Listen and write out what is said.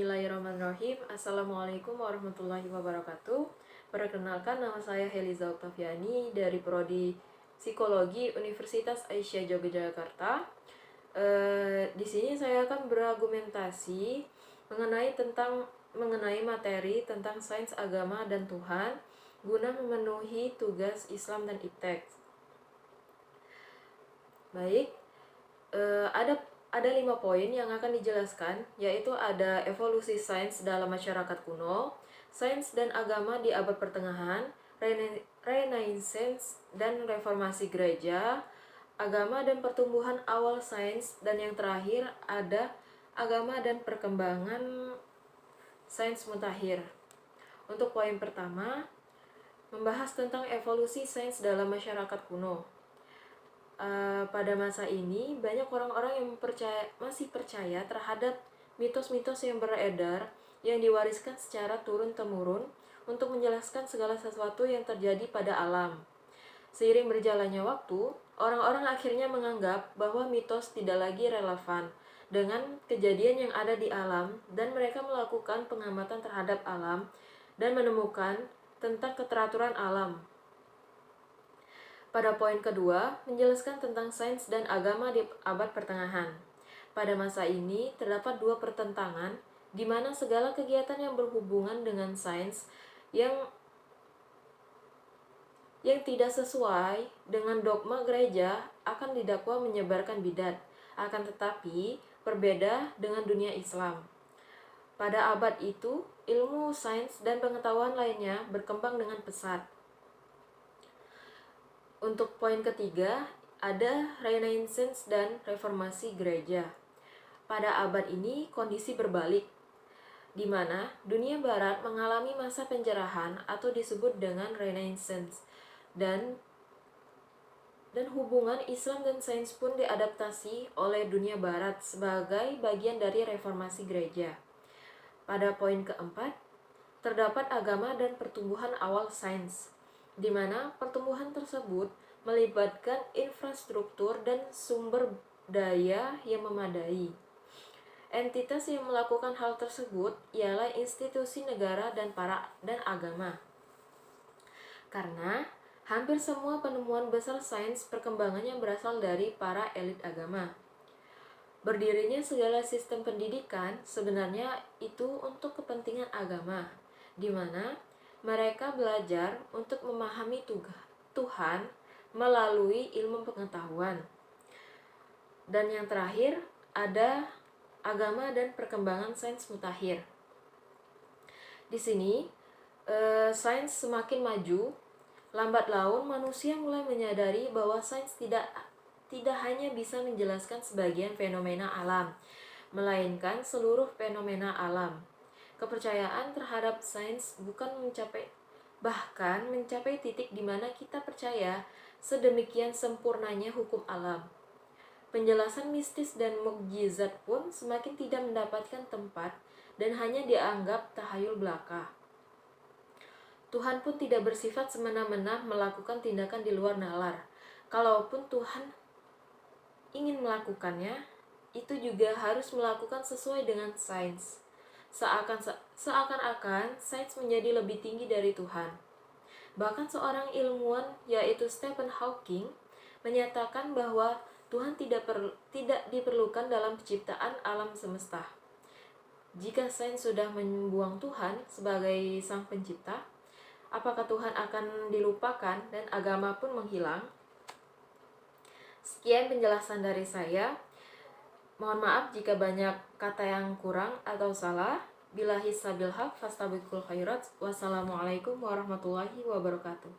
Bismillahirrahmanirrahim. Assalamualaikum warahmatullahi wabarakatuh. Perkenalkan, nama saya Heliza Oktaviani dari Prodi Psikologi Universitas Aisyah Yogyakarta. Di sini saya akan berargumentasi mengenai materi tentang sains agama dan Tuhan guna memenuhi tugas Islam dan iptek. Baik, ada 5 poin yang akan dijelaskan, yaitu ada evolusi sains dalam masyarakat kuno, sains dan agama di abad pertengahan, Renaissance dan reformasi gereja, agama dan pertumbuhan awal sains, dan yang terakhir ada agama dan perkembangan sains mutakhir. Untuk poin pertama, membahas tentang evolusi sains dalam masyarakat kuno. Pada masa ini, banyak orang-orang yang masih percaya terhadap mitos-mitos yang beredar yang diwariskan secara turun-temurun untuk menjelaskan segala sesuatu yang terjadi pada alam. Seiring berjalannya waktu, orang-orang akhirnya menganggap bahwa mitos tidak lagi relevan dengan kejadian yang ada di alam, dan mereka melakukan pengamatan terhadap alam dan menemukan tentang keteraturan alam. Pada poin kedua, menjelaskan tentang sains dan agama di abad pertengahan. Pada masa ini, terdapat 2 pertentangan, di mana segala kegiatan yang berhubungan dengan sains yang tidak sesuai dengan dogma gereja akan didakwa menyebarkan bidat, akan tetapi berbeda dengan dunia Islam. Pada abad itu, ilmu sains dan pengetahuan lainnya berkembang dengan pesat. Untuk poin ketiga, ada Renaissance dan reformasi gereja. Pada abad ini, kondisi berbalik, di mana dunia barat mengalami masa penjarahan atau disebut dengan Renaissance, dan hubungan Islam dan sains pun diadaptasi oleh dunia barat sebagai bagian dari reformasi gereja. Pada poin keempat, terdapat agama dan pertumbuhan awal sains, di mana pertumbuhan tersebut melibatkan infrastruktur dan sumber daya yang memadai. Entitas yang melakukan hal tersebut ialah institusi negara dan agama. Karena hampir semua penemuan besar sains perkembangannya berasal dari para elit agama. Berdirinya segala sistem pendidikan sebenarnya itu untuk kepentingan agama, di mana mereka belajar untuk memahami Tuhan melalui ilmu pengetahuan. Dan yang terakhir ada agama dan perkembangan sains mutakhir. Di sini sains semakin maju, lambat laun manusia mulai menyadari bahwa sains tidak hanya bisa menjelaskan sebagian fenomena alam, melainkan seluruh fenomena alam. Kepercayaan terhadap sains bahkan mencapai titik di mana kita percaya sedemikian sempurnanya hukum alam. Penjelasan mistis dan mukjizat pun semakin tidak mendapatkan tempat dan hanya dianggap tahayul belaka. Tuhan pun tidak bersifat semena-mena melakukan tindakan di luar nalar. Kalaupun Tuhan ingin melakukannya, itu juga harus melakukan sesuai dengan sains. Seakan-akan sains menjadi lebih tinggi dari Tuhan. Bahkan seorang ilmuwan, yaitu Stephen Hawking, menyatakan bahwa Tuhan tidak diperlukan dalam penciptaan alam semesta. Jika sains sudah membuang Tuhan sebagai sang pencipta, apakah Tuhan akan dilupakan dan agama pun menghilang? Sekian penjelasan dari saya. Mohon maaf jika banyak kata yang kurang atau salah. Billahi sabil haq fastabiqul khairat. Wassalamualaikum warahmatullahi wabarakatuh.